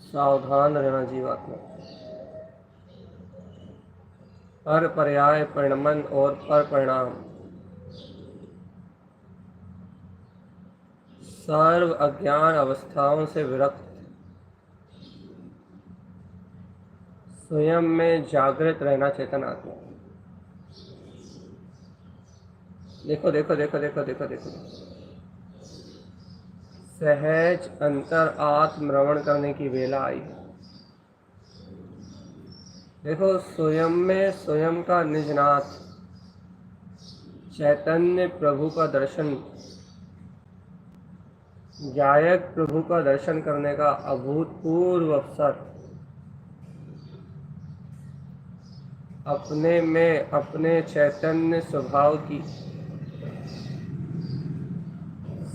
सावधान रहना जीवात्मा। पर पर्याय, परिणमन और पर परिणाम सर्व अज्ञान अवस्थाओं से विरक्त स्वयं में जागृत रहना चेतन आत्मा। देखो देखो देखो देखो देखो देखो, सहज अंतर आत्मरमण करने की वेला आई है। देखो, स्वयं में स्वयं का निजनाथ चैतन्य प्रभु का दर्शन, गायक प्रभु का दर्शन करने का अभूतपूर्व अवसर अपने में अपने चैतन्य स्वभाव की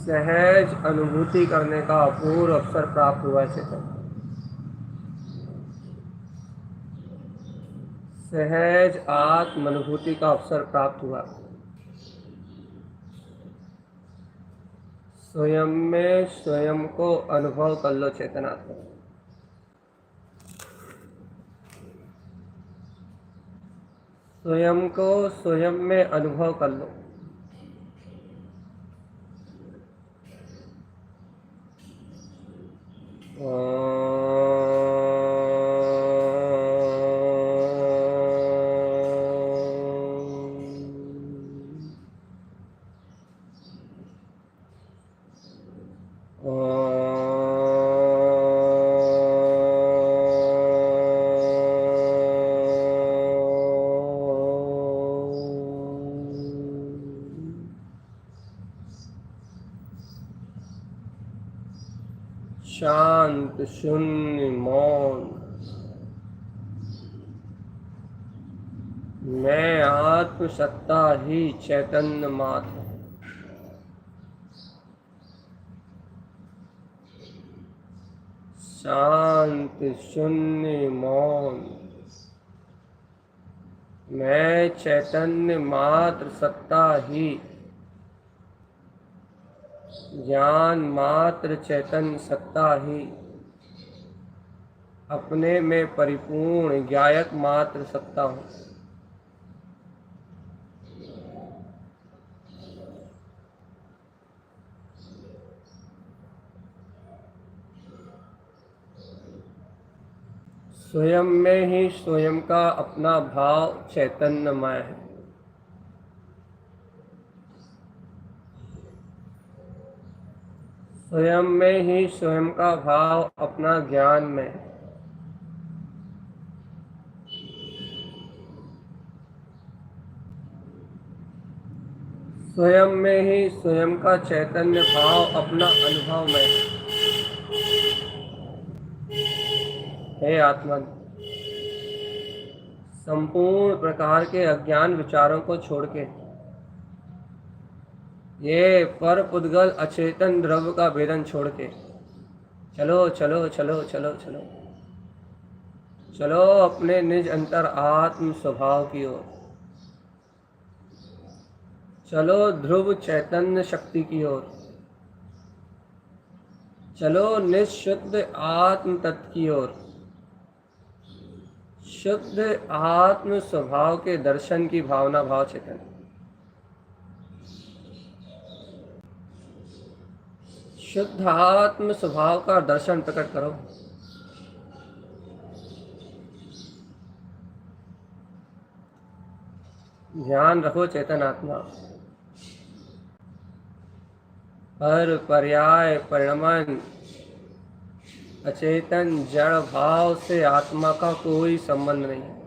सहज अनुभूति करने का अपूर्व अवसर प्राप्त हुआ है। चेतन सहज आत्म अनुभूति का अवसर प्राप्त हुआ। स्वयं में स्वयं को अनुभव कर लो चेतनात्मा। स्वयं को स्वयं में अनुभव कर लो। शांत, शून्य, मौन। मैं आत्मसत्ता ही चैतन्य मात्र। शांत, शून्य, मौन। मैं चैतन्य मात्र सत्ता ही ज्ञान मात्र चैतन्य सत्ता ही अपने में परिपूर्ण ज्ञायक मात्र सत्ता हूँ। स्वयं में ही स्वयं का अपना भाव चैतन्यमय है। स्वयं में ही स्वयं का भाव अपना ज्ञान में है। स्वयं में ही स्वयं का चैतन्य भाव अपना अनुभव में है। आत्मा संपूर्ण प्रकार के अज्ञान विचारों को छोड़ के ये पर पुद्गल अचेतन द्रव्य का भेदन छोड़ के चलो चलो चलो चलो चलो चलो अपने निज अंतर आत्म स्वभाव की ओर। चलो ध्रुव चैतन्य शक्ति की ओर। चलो निःशुद्ध आत्म तत्व की ओर। शुद्ध आत्म स्वभाव के दर्शन की भावना भाव चेतन। शुद्ध आत्म स्वभाव का दर्शन प्रकट करो। ध्यान रखो चेतन आत्मा हर पर्याय परिणमन अचेतन जड़ भाव से आत्मा का कोई संबंध नहीं है।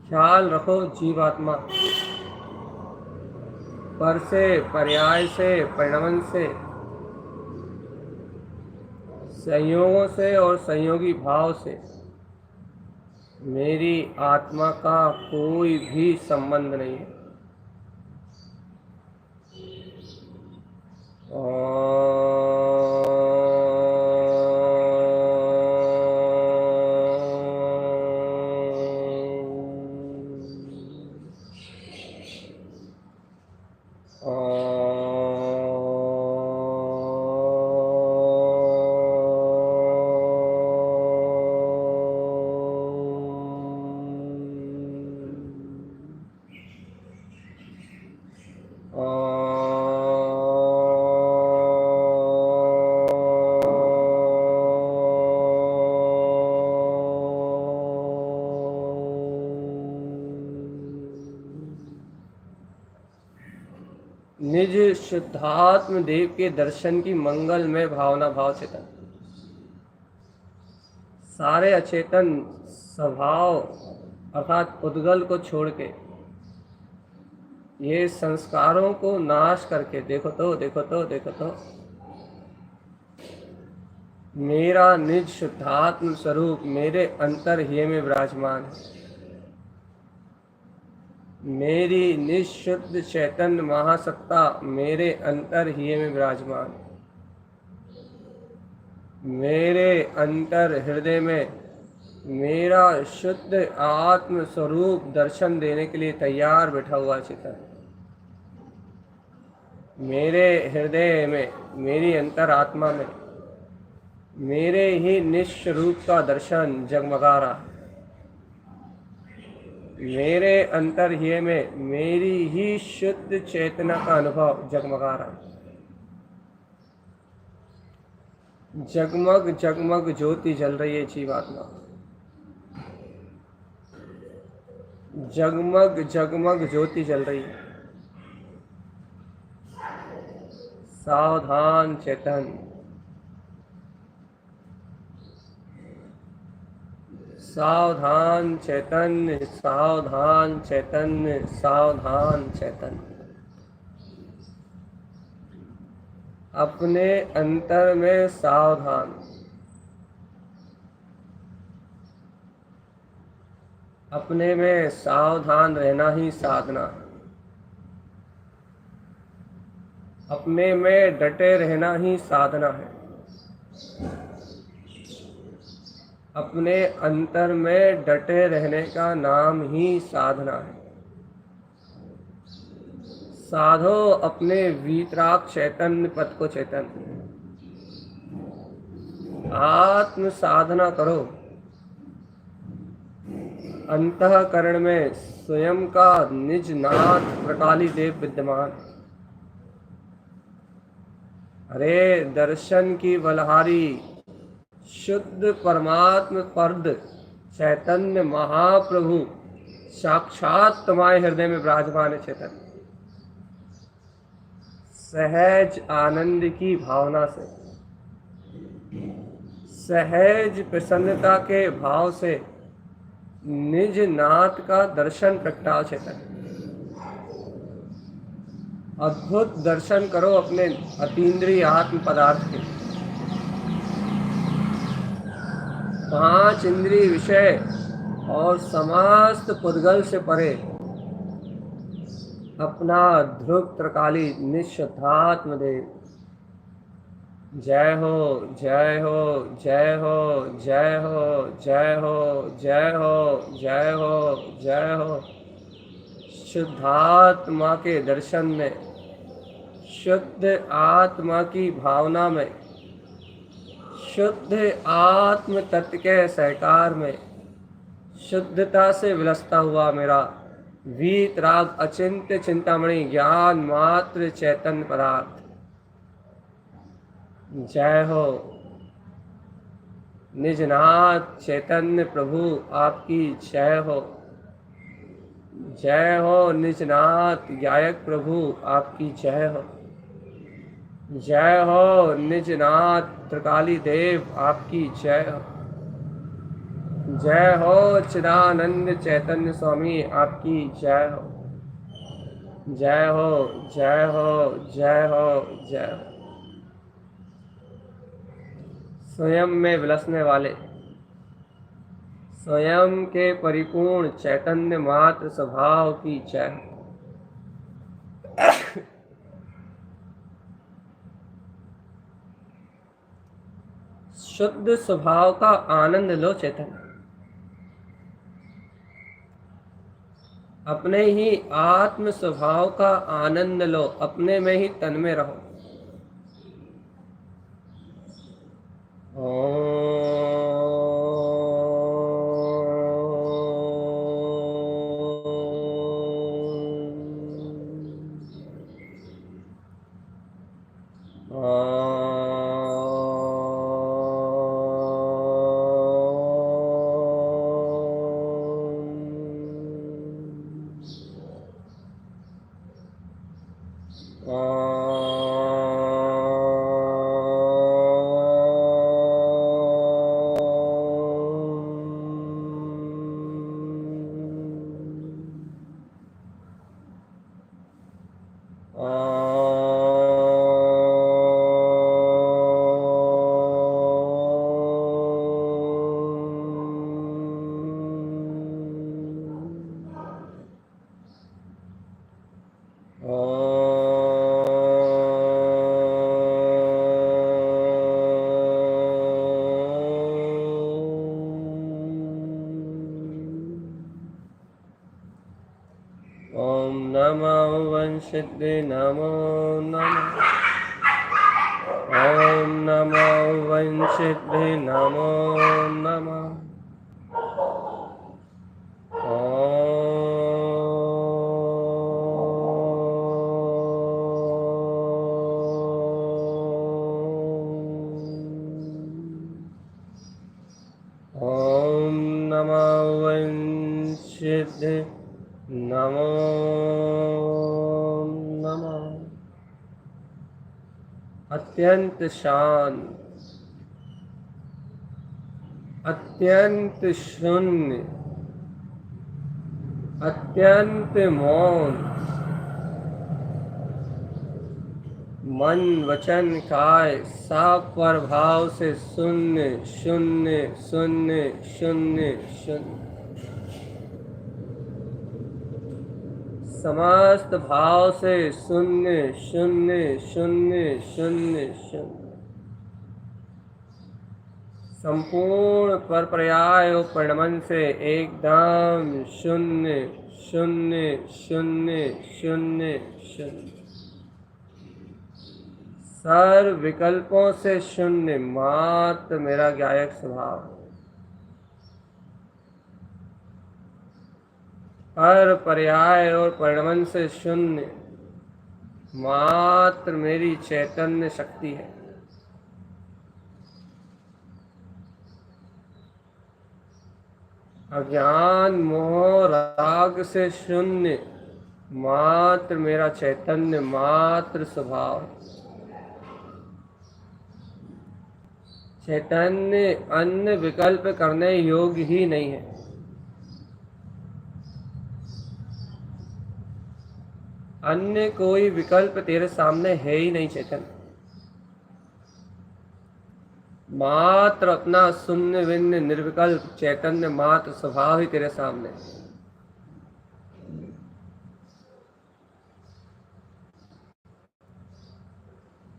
ख्याल रखो जीवात्मा पर से पर्याय से परिणमन से संयोगों से और संयोगी भाव से मेरी आत्मा का कोई भी संबंध नहीं है। निज शुद्धात्म देव के दर्शन की मंगल में भावना भाव चेतन सारे अचेतन स्वभाव अर्थात उद्गल को छोड़ के ये संस्कारों को नाश करके देखो तो देखो तो देखो तो मेरा निज शुद्धात्म स्वरूप मेरे अंतर ही में विराजमान है। मेरी निःशुद्ध चैतन्य महासत्ता मेरे अंतर ही में विराजमान। मेरे अंतर हृदय में मेरा शुद्ध आत्म स्वरूप दर्शन देने के लिए तैयार बैठा हुआ चिता। मेरे हृदय में मेरी अंतर आत्मा में मेरे ही निस्वरूप का दर्शन जगमगा रहा। मेरे अंतर ही में मेरी ही शुद्ध चेतना का अनुभव जगमगा रहा। जगमग जगमग ज्योति जल रही है जीवात्मा। जगमग जगमग ज्योति जल रही है। सावधान चेतन, सावधान चैतन्य, सावधान चैतन्य, सावधान चैतन्य। अपने अंतर में सावधान। अपने में सावधान रहना ही साधना। अपने में डटे रहना ही साधना है। अपने अंतर में डटे रहने का नाम ही साधना है। साधो अपने वीतराग चैतन्य पद को चैतन्य। आत्म साधना करो, अंतःकरण में स्वयं का निज नाथ प्रकाली देव विद्यमान। अरे दर्शन की बलहारी शुद्ध परमात्म पद चैतन्य महाप्रभु साक्षात तुम्हारे हृदय में विराजमान है। चैतन्य सहज आनंद की भावना से, सहज प्रसन्नता के भाव से निज नाथ का दर्शन प्रगटाओ। चैतन्य अद्भुत दर्शन करो अपने अतीन्द्रिय आत्म पदार्थ के। 5 इंद्रिय विषय और समस्त पुद्गल से परे अपना ध्रुव त्रिकाली निःशुद्धात्म देव। जय हो जय हो जय हो जय हो जय हो जय हो जय हो जय हो। शुद्धात्मा के दर्शन में, शुद्ध आत्मा की भावना में, शुद्ध आत्म तत्व के सहकार में शुद्धता से विलसता हुआ मेरा वीतराग अचिंत्य चिंतामणि ज्ञान मात्र चैतन्य पदार्थ। जय हो निजनाथ चैतन्य प्रभु, आपकी जय हो। जय हो निजनाथ गायक प्रभु, आपकी जय हो। जय हो निजनाथ त्रिकाली देव, आपकी जय हो। जय हो चिदानंद चैतन्य स्वामी, आपकी जय हो। जय हो जय हो जय हो जय हो। स्वयं में विलसने वाले, स्वयं के परिपूर्ण चैतन्य मात्र स्वभाव की जय। शुद्ध स्वभाव का आनंद लो चैतन्य। अपने ही आत्म स्वभाव का आनंद लो, अपने में ही तन में रहो। सिद्धि नमो नमः। ओम नमो वंशिद्धि नमो नमः। ओम नमो वंशिद्धि नमो नमः। अत्यंत शांत, अत्यंत शून्य, अत्यंत मौन, मन वचन काय साफ प्रभाव से शून्य शून्य शून्य शून्य शून्य। समस्त भाव से शून्य शून्य शून्य शून्य शून्य। संपूर्ण पर पर्याय और परिणमन से एकदम शून्य शून्य शून्य शून्य शून्य, सर्व विकल्पों से शून्य, मात्र मेरा ज्ञायक स्वभाव। पर पर्याय और परिणमन से शून्य, मात्र मेरी चैतन्य शक्ति है। अज्ञान मोह राग से शून्य, मात्र मेरा चैतन्य, मात्र स्वभाव। चैतन्य अन्य विकल्प करने योग्य ही नहीं है। अन्य कोई विकल्प तेरे सामने है ही नहीं चैतन्य। मात्र अपना शून्य भिन्न निर्विकल्प चैतन्य मात्र स्वभाव ही तेरे सामने।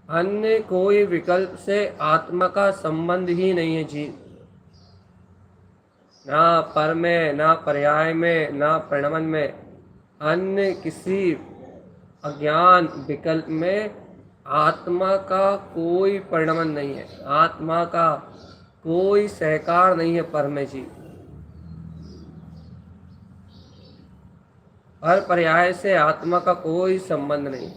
अन्य कोई विकल्प से आत्मा का संबंध ही नहीं है जीव। ना पर में, ना पर्याय में, ना परिणमन में, अन्य किसी अज्ञान विकल्प में आत्मा का कोई परिणमन नहीं है, आत्मा का कोई सहकार नहीं है पर में जीव। हर पर्याय से आत्मा का कोई संबंध नहीं।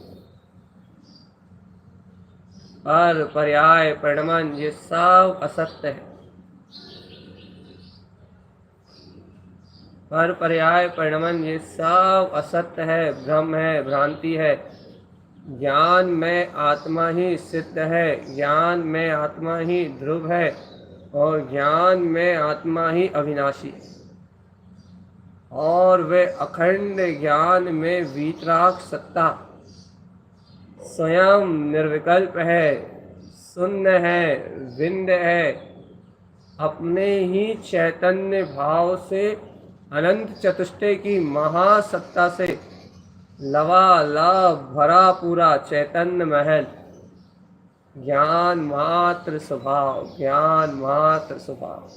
हर पर्याय परिणमन ये सब असत्य है। पर पर्याय परिणमन ये सब असत्य है, भ्रम है, भ्रांति है। ज्ञान में आत्मा ही सिद्ध है, ज्ञान में आत्मा ही ध्रुव है, और ज्ञान में आत्मा ही अविनाशी है। और वे अखंड ज्ञान में वीतराग सत्ता स्वयं निर्विकल्प है, शून्य है, विंध्य है। अपने ही चैतन्य भाव से अनंत चतुष्टय की महासत्ता से लबालब भरा पूरा चैतन्य महल, ज्ञान मात्र स्वभाव, ज्ञान मात्र स्वभाव।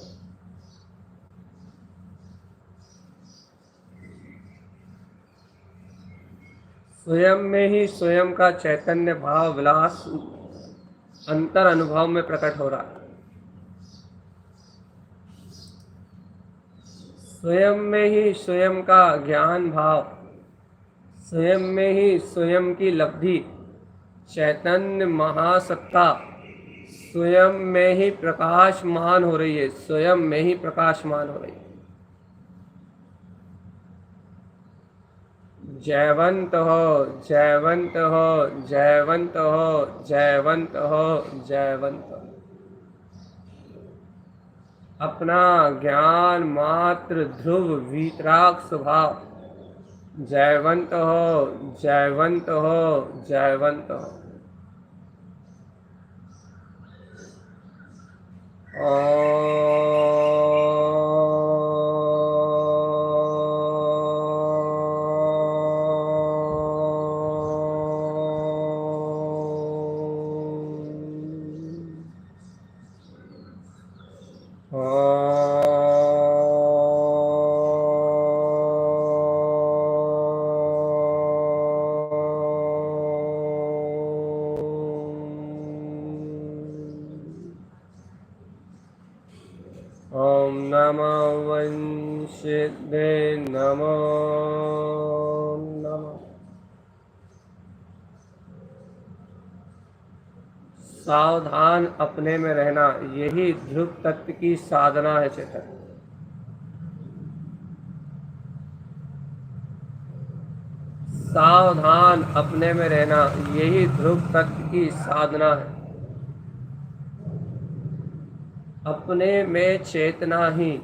स्वयं में ही स्वयं का चैतन्य भाव विलास अंतर अनुभव में प्रकट हो रहा है। स्वयं में ही स्वयं का ज्ञान भाव, स्वयं में ही स्वयं की लब्धि, चैतन्य महासत्ता स्वयं में ही प्रकाशमान हो रही है, स्वयं में ही प्रकाशमान हो रही है। जयवंत हो, जयवंत हो, जयवंत हो, जयवंत हो, जयवंत हो। अपना ज्ञान मात्र ध्रुव वीतराग स्वभाव, जयवंत हो, जयवंत हो, जयवंत हो। ओम नमो वंशिदे नमो नमः। सावधान अपने में रहना, यही ध्रुव तत्व की साधना है चेतन। सावधान अपने में रहना, यही ध्रुव तत्व की साधना है। अपने में चेतना ही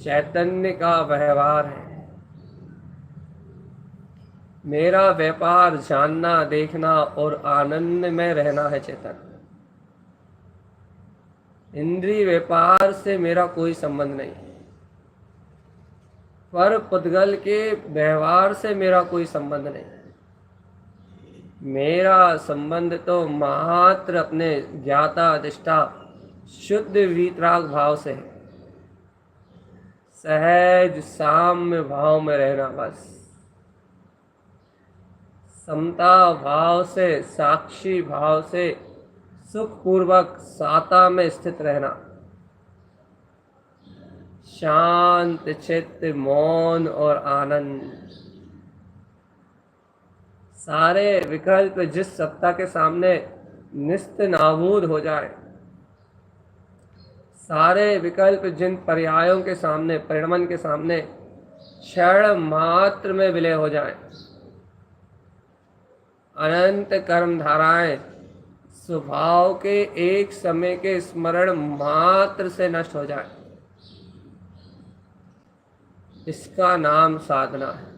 चैतन्य का व्यवहार है। मेरा व्यापार जानना, देखना और आनंद में रहना है चेतन। इंद्रिय व्यापार से मेरा कोई संबंध नहीं, पर पुद्गल के व्यवहार से मेरा कोई संबंध नहीं। मेरा संबंध तो मात्र अपने ज्ञाता अधिष्ठा शुद्ध वीतराग भाव से है, सहज साम्य भाव में रहना, बस समता भाव से, साक्षी भाव से सुखपूर्वक साता में स्थित रहना, शांत चित्त, मौन और आनंद। सारे विकल्प जिस सत्ता के सामने निस्त नाबूद हो जाए, सारे विकल्प जिन पर्यायों के सामने, परिणमन के सामने क्षण मात्र में विलय हो जाए, अनंत कर्म धाराएं स्वभाव के एक समय के स्मरण मात्र से नष्ट हो जाए, इसका नाम साधना है।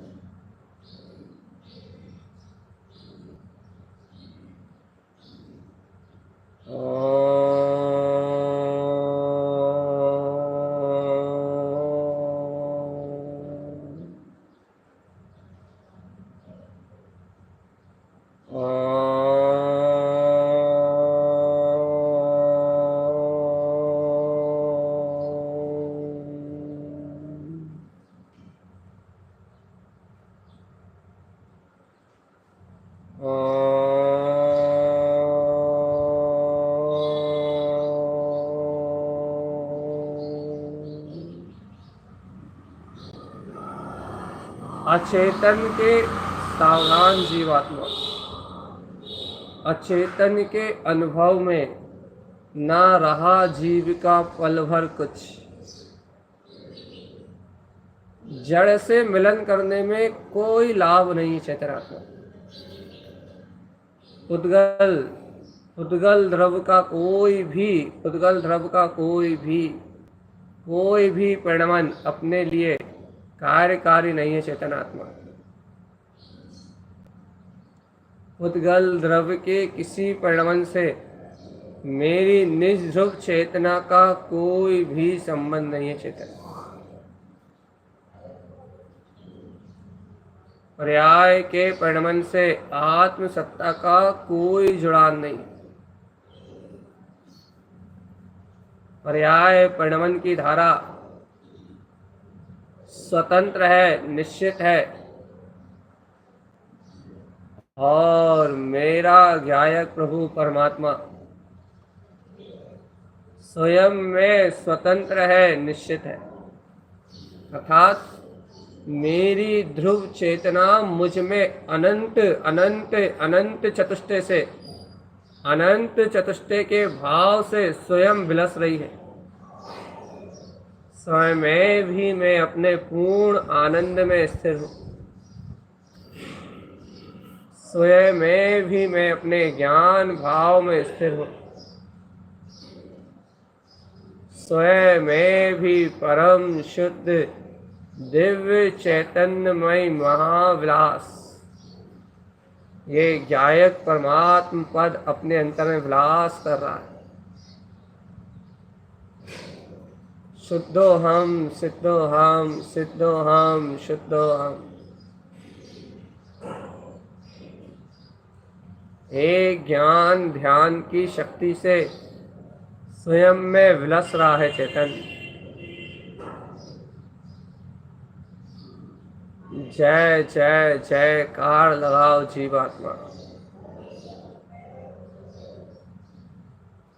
अचेतन के सावधान जीवात्मा, अचेतन के अनुभव में ना रहा जीव का पल भर कुछ, जड़ से मिलन करने में कोई लाभ नहीं चेतनात्मा। उद्गल द्रव का कोई भी परिणमन अपने लिए कार्यकारी नहीं है चेतनात्मा। उद्गल द्रव के किसी परिणमन से मेरी निज ध्रुव चेतना का कोई भी संबंध नहीं है चेतन। पर्याय के परिणमन से आत्म सत्ता का कोई जुड़ाव नहीं। पर्याय परिणमन की धारा स्वतंत्र है, निश्चित है, और मेरा ज्ञायक प्रभु परमात्मा स्वयं में स्वतंत्र है, निश्चित है। अर्थात मेरी ध्रुव चेतना मुझ में अनंत अनंत अनंत चतुष्टय से, अनंत चतुष्टय के भाव से स्वयं विलस रही है। स्वयं में भी मैं अपने पूर्ण आनंद में स्थिर हूँ। स्वयं में भी मैं अपने ज्ञान भाव में स्थिर हूँ। स्वयं में भी परम शुद्ध दिव्य चैतन्यमय महाविलास, ये ज्ञायक परमात्म पद अपने अंतर में विलास कर रहा है। शुद्धोहम सिद्धोहम सिद्धोहम शुद्धोहम। एक ज्ञान ध्यान की शक्ति से स्वयं में विलस रहा है चेतन। जय जय जयकार लगाओ जीवात्मा।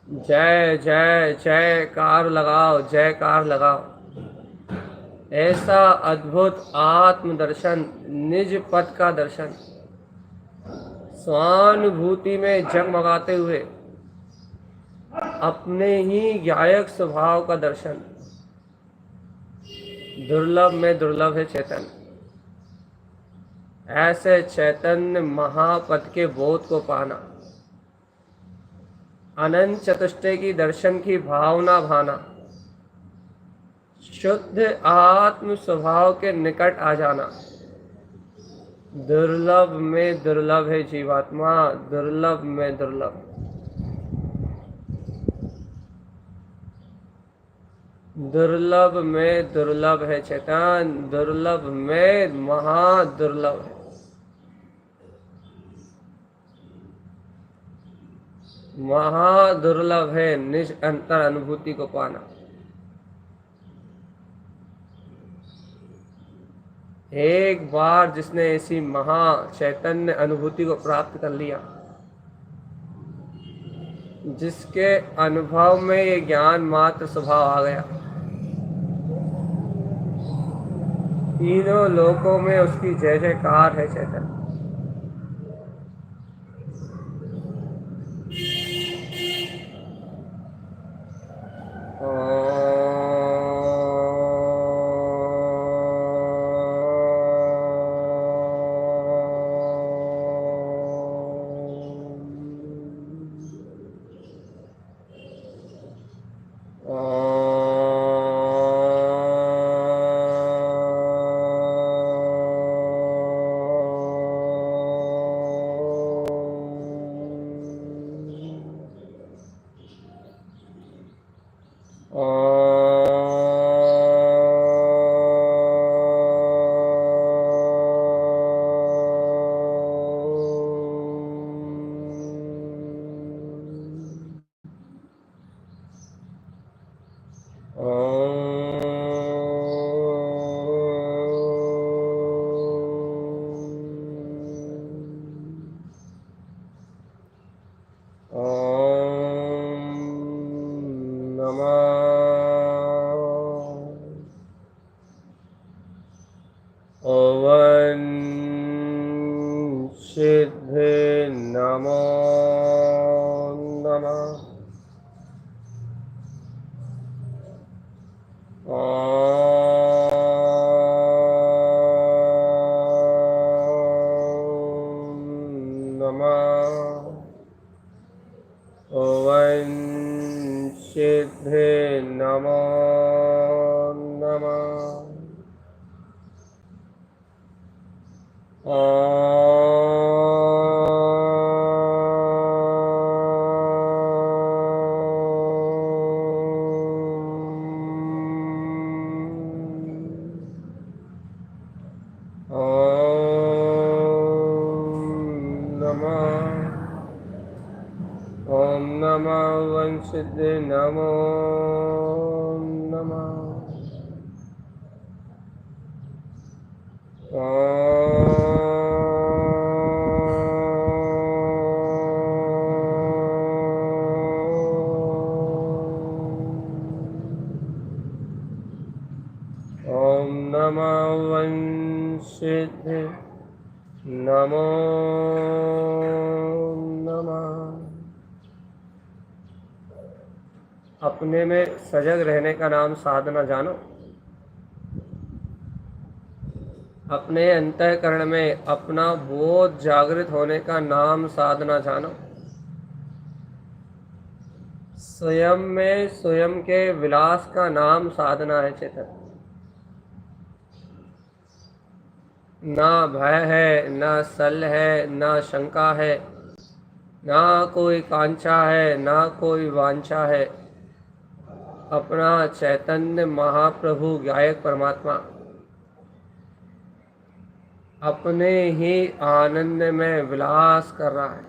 जय जय जयकार लगाओ, जयकार लगाओ। ऐसा अद्भुत आत्मदर्शन, निज पद का दर्शन, स्वानुभूति में जगमगाते हुए अपने ही ज्ञायक स्वभाव का दर्शन, दुर्लभ में दुर्लभ है चेतन। ऐसे चैतन्य महापद के बोध को पाना, अनंत चतुष्टय की दर्शन की भावना भाना, शुद्ध आत्म स्वभाव के निकट आ जाना, दुर्लभ में दुर्लभ है जीवात्मा, दुर्लभ में दुर्लभ। दुर्लभ में दुर्लभ है चेतन, दुर्लभ में महादुर्लभ है। महादुर्लभ है निज अंतर अनुभूति को पाना। एक बार जिसने ऐसी महा चैतन्य अनुभूति को प्राप्त कर लिया, जिसके अनुभव में ये ज्ञान मात्र स्वभाव आ गया, तीनों लोकों में उसकी जय जयकार है चैतन्य। सिद्धे नमो नमः। सिद्धे नमो नमः। ओम नमः वंशिद्धे नमो नमः। ओम नमः वंशिद्धे नमो नमः। अपने में सजग रहने का नाम साधना जानो। अपने अंतःकरण में अपना बोध जागृत होने का नाम साधना जानो। स्वयं में स्वयं के विलास का नाम साधना है चेतन। ना भय है, ना सल है, ना शंका है, ना कोई कांक्षा है, ना कोई वांछा है। अपना चैतन्य महाप्रभु गायक परमात्मा अपने ही आनंद में विलास कर रहा है।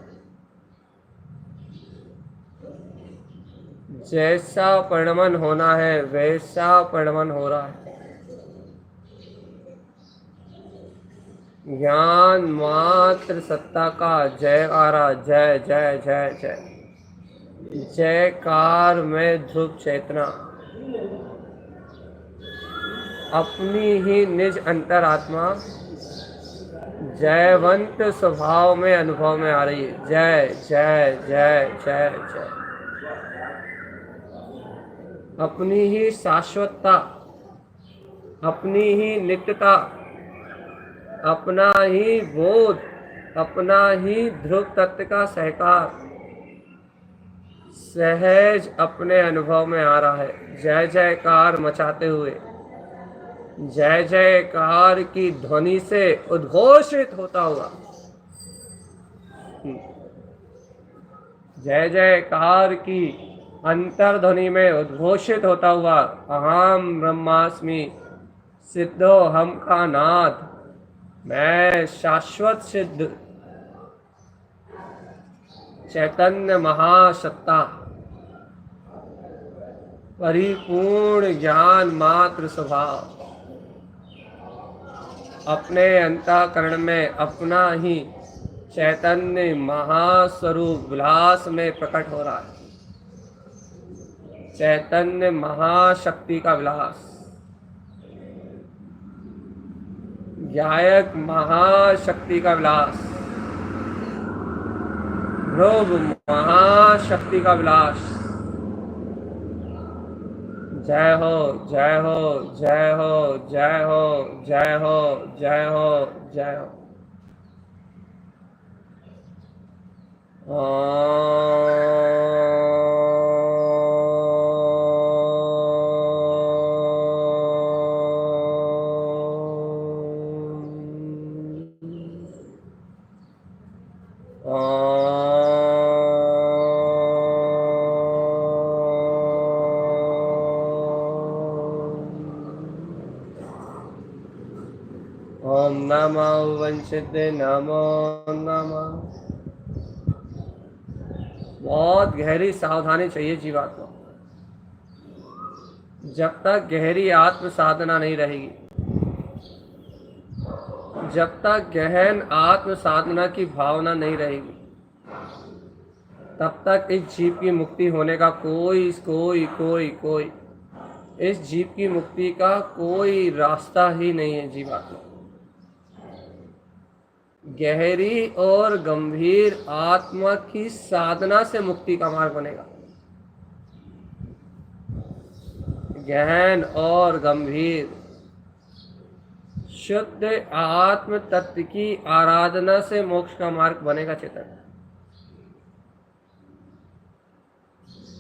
जैसा परिणमन होना है वैसा परिणमन हो रहा है। ज्ञान मात्र सत्ता का जयकारा, जय जय जय जय। जयकार में ध्रुव चेतना अपनी ही निज अंतरात्मा जयवंत स्वभाव में अनुभव में आ रही है। जय जय जय जय जय। अपनी ही शाश्वतता, अपनी ही नित्यता, अपना ही बोध, अपना ही ध्रुव तत्व का सहकार सहज अपने अनुभव में आ रहा है। जय जयकार मचाते हुए, जय जयकार की ध्वनि से उद्घोषित होता हुआ, जय जयकार की अंतर्ध्वनि में उद्घोषित होता हुआ, अहम ब्रह्मास्मि सिद्धो हम का नाथ, मैं शाश्वत सिद्ध, चैतन्य महासत्ता, परिपूर्ण ज्ञान मात्र स्वभाव, अपने अंतःकरण में अपना ही चैतन्य महास्वरूप विलास में प्रकट हो रहा है। चैतन्य महाशक्ति का विलास, गायक महाशक्ति का विलास, ध्रुव महाशक्ति का विलास। जय हो जय हो जय हो जय हो जय हो जय हो जय हो। ओम नमो वंशित नमो नमः। बहुत गहरी सावधानी चाहिए जीवात्मा। जब तक गहरी आत्म साधना नहीं रहेगी, जब तक गहन आत्म साधना की भावना नहीं रहेगी, तब तक इस जीव की मुक्ति होने का कोई इस जीव की मुक्ति का कोई रास्ता ही नहीं है। जीवात्मा गहरी और गंभीर आत्मा की साधना से मुक्ति का मार्ग बनेगा। गहन और गंभीर शुद्ध आत्म तत्व की आराधना से मोक्ष का मार्ग बनेगा। चेतन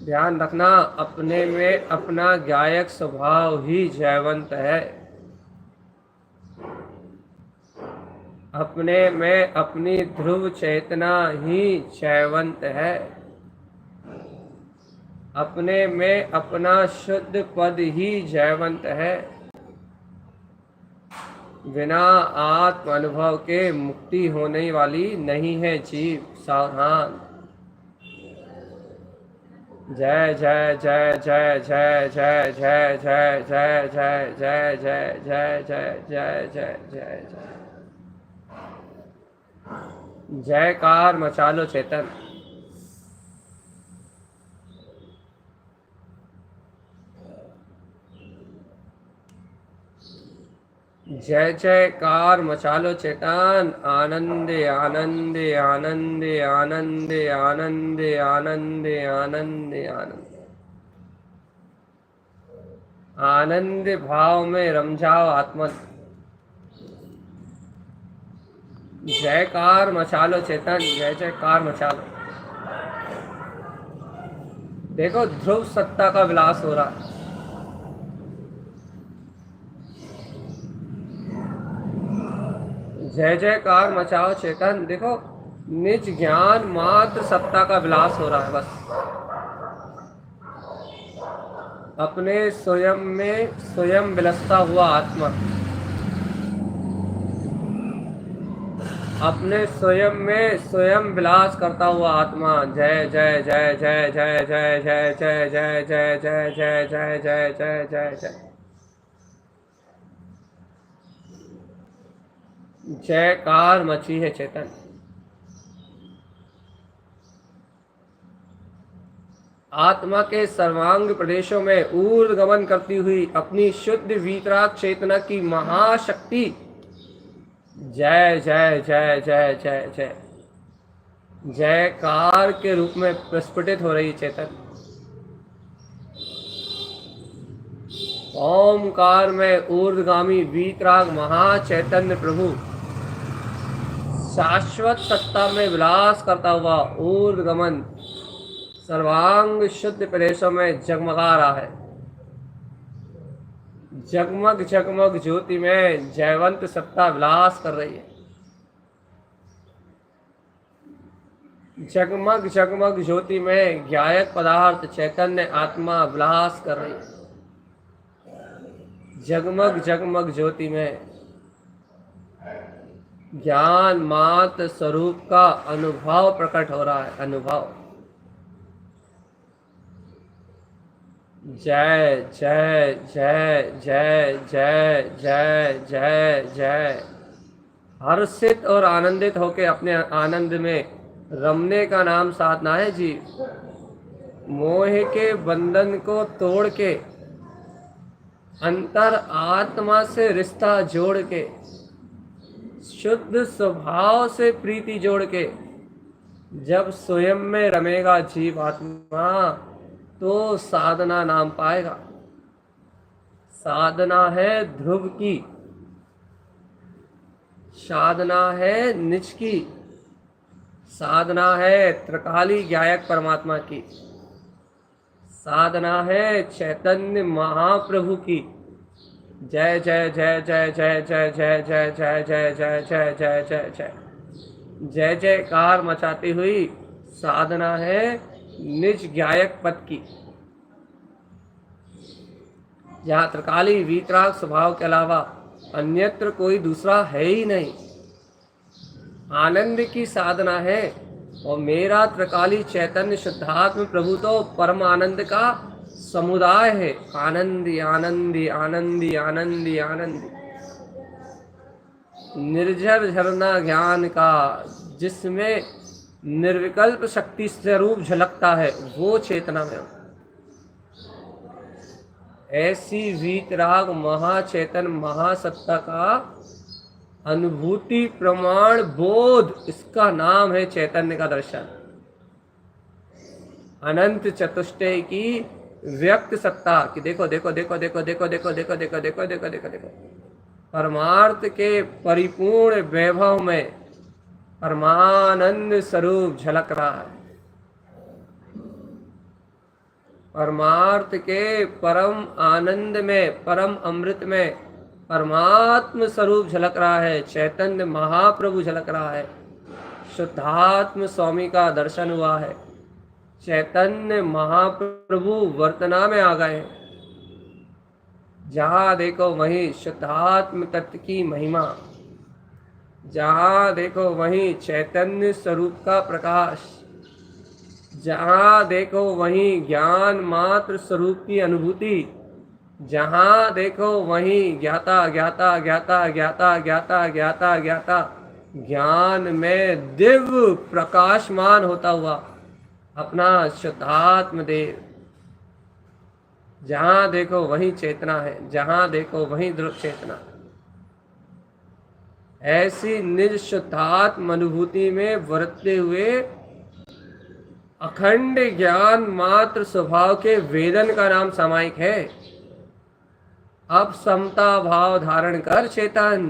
ध्यान रखना, अपने में अपना गायक स्वभाव ही जयवंत है। अपने में अपनी ध्रुव चेतना ही जयवंत है। अपने में अपना शुद्ध पद ही जयवंत है। बिना आत्म अनुभव के मुक्ति होने वाली नहीं है। जीव सावधान। जय जय जय जय जय जय जय जय जय जय जय जय जय जय जय जय जय जय। जयकार मचा लो चेतन। जय जयकार मचा लो चेतन। आनंदे आनंदे आनंदे आनंदे आनंदे आनंदे आनंदे आनंद आनंद भाव में रम जाओ आत्मा। जयकार मचा लो चेतन। जय जयकार मचा लो। देखो ध्रुव सत्ता का विलास हो रहा है। जय जयकार मचाओ चेतन। देखो निज ज्ञान मात्र सत्ता का विलास हो रहा है। बस अपने स्वयं में स्वयं विलसता हुआ आत्मा, अपने स्वयं में स्वयं विलास करता हुआ आत्मा। जय जय जय जय जय जय जय जय जय जय जय जय जय जय जय जय जय। जयकार मची है चेतन। आत्मा के सर्वांग प्रदेशों में ऊर्ध्वगमन करती हुई अपनी शुद्ध वीतराग चेतना की महाशक्ति जय जय जय जय जय जय जयकार के रूप में प्रस्फुटित हो रही चेतन। ओमकार में ऊर्ध्वगामी वीतराग महाचैतन्य प्रभु शाश्वत सत्ता में विलास करता हुआ ऊर्ध्वगमन सर्वांग शुद्ध प्रदेशों में जगमगा रहा है। जगमग जगमग ज्योति में जयवंत सत्ता विलास कर रही है। जगमग जगमग ज्योति में ज्ञायक पदार्थ चैतन्य आत्मा विलास कर रही है। जगमग जगमग ज्योति में ज्ञान मात्र स्वरूप का अनुभव प्रकट हो रहा है, अनुभव। जय जय जय जय जय जय जय जय। हर्षित और आनंदित होकर अपने आनंद में रमने का नाम साधना है जी। मोह के बंधन को तोड़ के अंतर आत्मा से रिश्ता जोड़ के शुद्ध स्वभाव से प्रीति जोड़ के जब स्वयं में रमेगा जीव आत्मा तो साधना नाम पाएगा। साधना है ध्रुव की, साधना है निज की, साधना है त्रिकाली गायक परमात्मा की, साधना है चैतन्य महाप्रभु की। जय जय जय जय जय जय जय जय जय जय जय जय जय जय जय जय जयकार मचाती हुई साधना है निज गायक पद की, जहाँ त्रिकाली वीतराग स्वभाव के अलावा अन्यत्र कोई दूसरा है ही नहीं। आनंद की साधना है और मेरा त्रिकाली चैतन्य शुद्धात्म प्रभु तो परम आनंद का समुदाय है। आनंदी आनंदी आनंदी आनंदी आनंदी, निर्झर झरना ज्ञान का जिसमें निर्विकल्प शक्ति स्वरूप झलकता है वो चेतना में। ऐसी वीतराग महाचेतन महासत्ता का अनुभूति प्रमाण बोध, इसका नाम है चैतन्य का दर्शन। अनंत चतुष्टय की व्यक्त सत्ता की देखो देखो देखो देखो देखो देखो देखो देखो देखो देखो देखो देखो परमार्थ के परिपूर्ण वैभव में परमानंद स्वरूप झलक रहा है। परमार्थ के परम आनंद में, परम अमृत में परमात्म स्वरूप झलक रहा है। चैतन्य महाप्रभु झलक रहा है। शुद्धात्म स्वामी का दर्शन हुआ है। चैतन्य महाप्रभु वर्तना में आ गए। जहाँ देखो वहीं शुद्धात्म तत्व की महिमा, जहाँ देखो वहीं चैतन्य स्वरूप का प्रकाश, जहाँ देखो वहीं ज्ञान मात्र स्वरूप की अनुभूति, जहाँ देखो वहीं ज्ञाता ज्ञाता ज्ञाता ज्ञाता ज्ञाता ज्ञाता ज्ञाता ज्ञान में दिव्य प्रकाशमान होता हुआ अपना शुद्धात्म देव। जहाँ देखो वहीं चेतना है, जहाँ देखो वहीं ध्रुव चेतना। ऐसी निज शुद्धात्म अनुभूति में वर्तते हुए अखंड ज्ञान मात्र स्वभाव के वेदन का नाम सामायिक है। अब समता भाव धारण कर चेतन,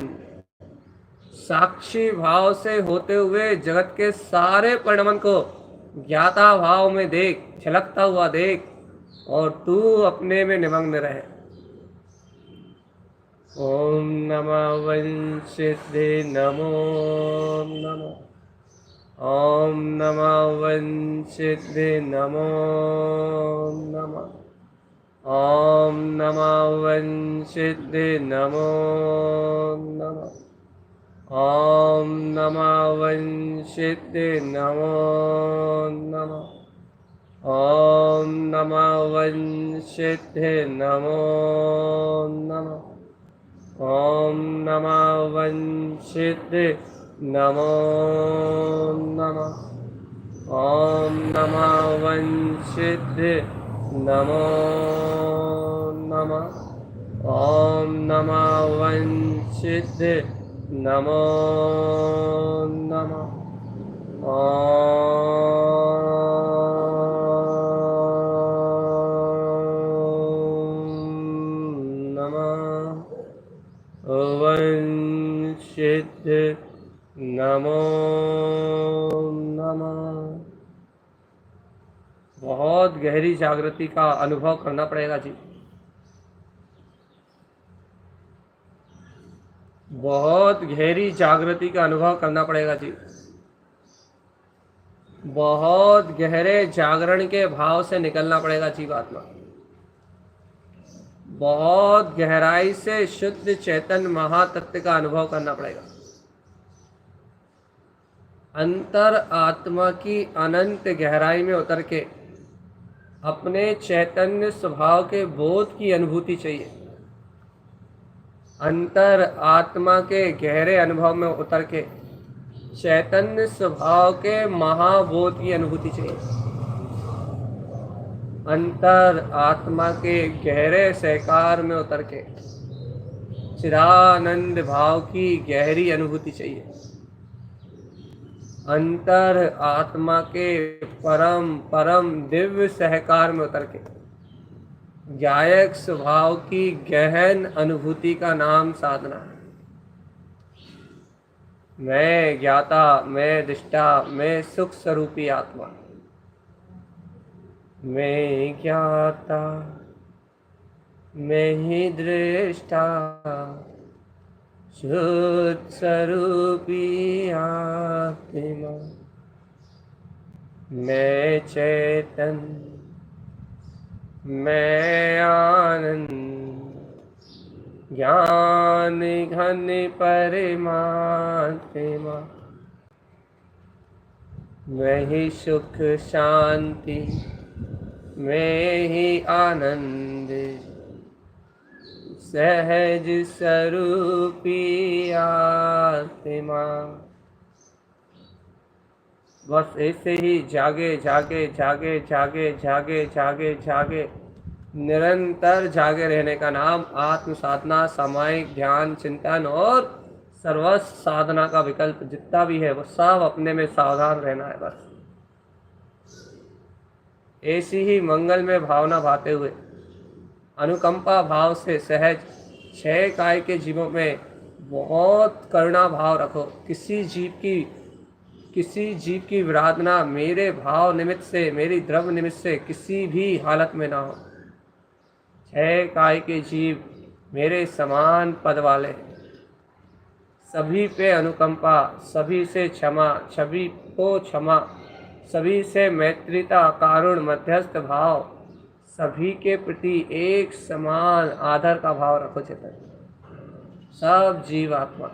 साक्षी भाव से होते हुए जगत के सारे परिणामन को ज्ञाता भाव में देख, झलकता हुआ देख और तू अपने में निमग्न रहे। ओम नमः वंशिते नमो नमः। ओम नमः वंशिते नमो नमः। ओम नमः वंशिते नमो नमः। ओम नमः वंशिते नमो नमः। ओम नमः वंशिते नमो नमः। ओम नमः वंशिते नमो नमः। ओम नमः वंशिते नमो नमः। ओम नमः वंशिते नमो नमः। वंशिते नमो नमः। बहुत गहरी जागृति का अनुभव करना पड़ेगा जी। बहुत गहरी जागृति का अनुभव करना पड़ेगा जी। बहुत गहरे जागरण के भाव से निकलना पड़ेगा जीवात्मा। बहुत गहराई से शुद्ध चेतन महातत्व का अनुभव करना पड़ेगा। अंतर आत्मा की अनंत गहराई में उतर के अपने चैतन्य स्वभाव के बोध की अनुभूति चाहिए। अंतर आत्मा के गहरे अनुभव में उतर के चैतन्य स्वभाव के महाबोध की अनुभूति चाहिए। अंतर आत्मा के गहरे सहकार में उतर के चिदानंद भाव की गहरी अनुभूति चाहिए। अंतर आत्मा के परम परम दिव्य सहकार में उतर के गायक स्वभाव की गहन अनुभूति का नाम साधना है। मैं ज्ञाता, मैं दृष्टा, मैं सुख स्वरूपी आत्मा। मैं ज्ञाता, मैं ही दृष्टा, शुद्ध स्वरूपी आत्मा। मैं चैतन, मैं आनंद, ज्ञान घन परमात्मा। मैं ही सुख शांति, मैं ही आनंद, सहज स्वरूपी आत्मा। बस ऐसे ही जागे जागे जागे जागे जागे जागे जागे निरंतर जागे रहने का नाम आत्म साधना, सामायिक ध्यान, चिंतन और सर्वस्व साधना का विकल्प जितना भी है वो सब अपने में सावधान रहना है। बस ऐसी ही मंगल में भावना भाते हुए अनुकंपा भाव से सहज छह काय के जीवों में बहुत करुणा भाव रखो। किसी जीव की विराधना मेरे भाव निमित्त से, मेरी द्रव्य निमित्त से किसी भी हालत में ना हो। छह काय के जीव मेरे समान पद वाले, सभी पे अनुकंपा, सभी से क्षमा, सभी को क्षमा, सभी से मैत्रीता, कारुण, मध्यस्थ भाव, सभी के प्रति एक समान आदर का भाव रखो चेतन। सब जीवात्मा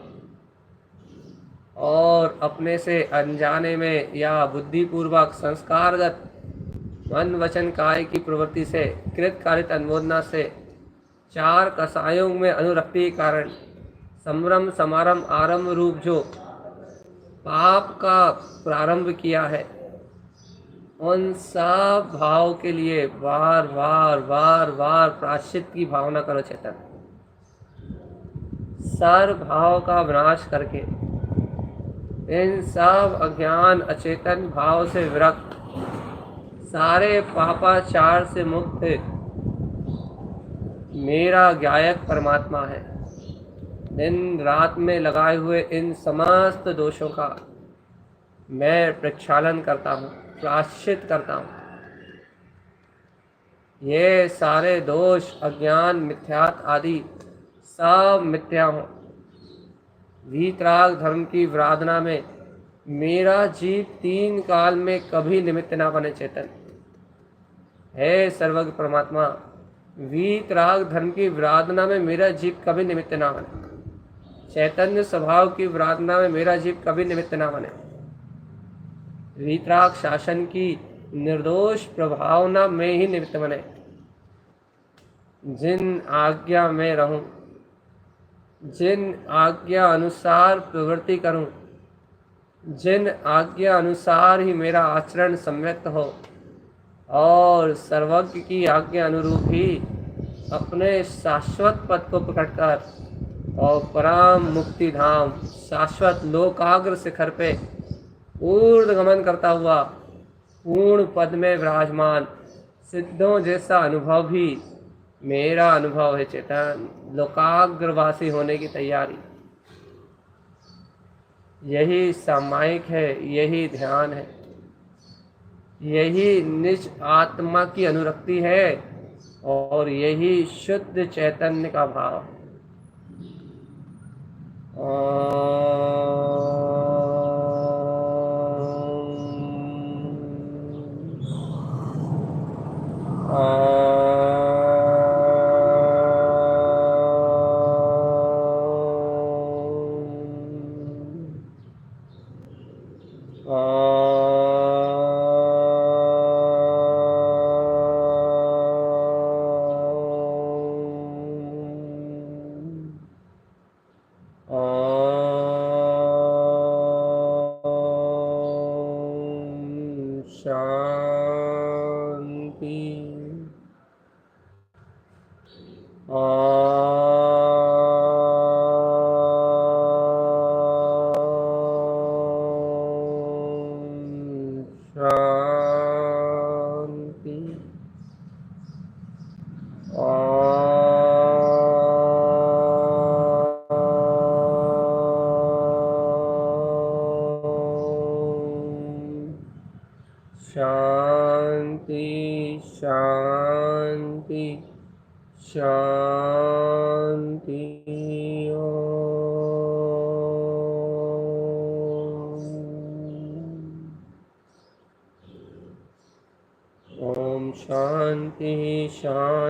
और अपने से अनजाने में या बुद्धिपूर्वक संस्कारगत मन वचन काय की प्रवृत्ति से कृत कारित अनुमोदना से चार कसायों में अनुरक्ति के कारण संभ्रम समारंभ आरंभ रूप जो पाप का प्रारंभ किया है, उन सब भाव के लिए बार बार बार बार प्रायश्चित की भावना करो चेतन। सर्व भाव का विनाश करके इन सब अज्ञान अचेतन भाव से विरक्त, सारे पापाचार से मुक्त मेरा गायक परमात्मा है। दिन रात में लगाए हुए इन समस्त दोषों का मैं प्रक्षालन करता हूँ, प्रायश्चित करता हूँ। ये सारे दोष, अज्ञान, मिथ्यात आदि सब मिथ्या हों। वीतराग धर्म की विराधना में मेरा जीव तीन काल में कभी निमित्त ना बने चेतन। हे सर्वज्ञ परमात्मा, वीतराग धर्म की विराधना में मेरा जीव कभी निमित्त ना बने। चैतन्य स्वभाव की विराधना में मेरा जीव कभी निमित्त ना बने। वीतराग शासन की निर्दोष प्रभावना में ही निमित्त बने। जिन आज्ञा में रहूं, जिन आज्ञा अनुसार प्रवृत्ति करूं, जिन आज्ञा अनुसार ही मेरा आचरण सम्यक्त हो और सर्वज्ञ की आज्ञा अनुरूप ही अपने शाश्वत पद को प्रकट कर और परम मुक्ति धाम शाश्वत लोकाग्र शिखर पे ऊर्ध्व गमन करता हुआ पूर्ण पद में विराजमान सिद्धों जैसा अनुभव भी मेरा अनुभव है चेतन। लोकाग्रवासी होने की तैयारी, यही सामायिक है, यही ध्यान है, यही निज आत्मा की अनुरक्ति है और यही शुद्ध चैतन्य का भाव है। शांति। शांति। शांति शांति शांति। ओम शांति शांति।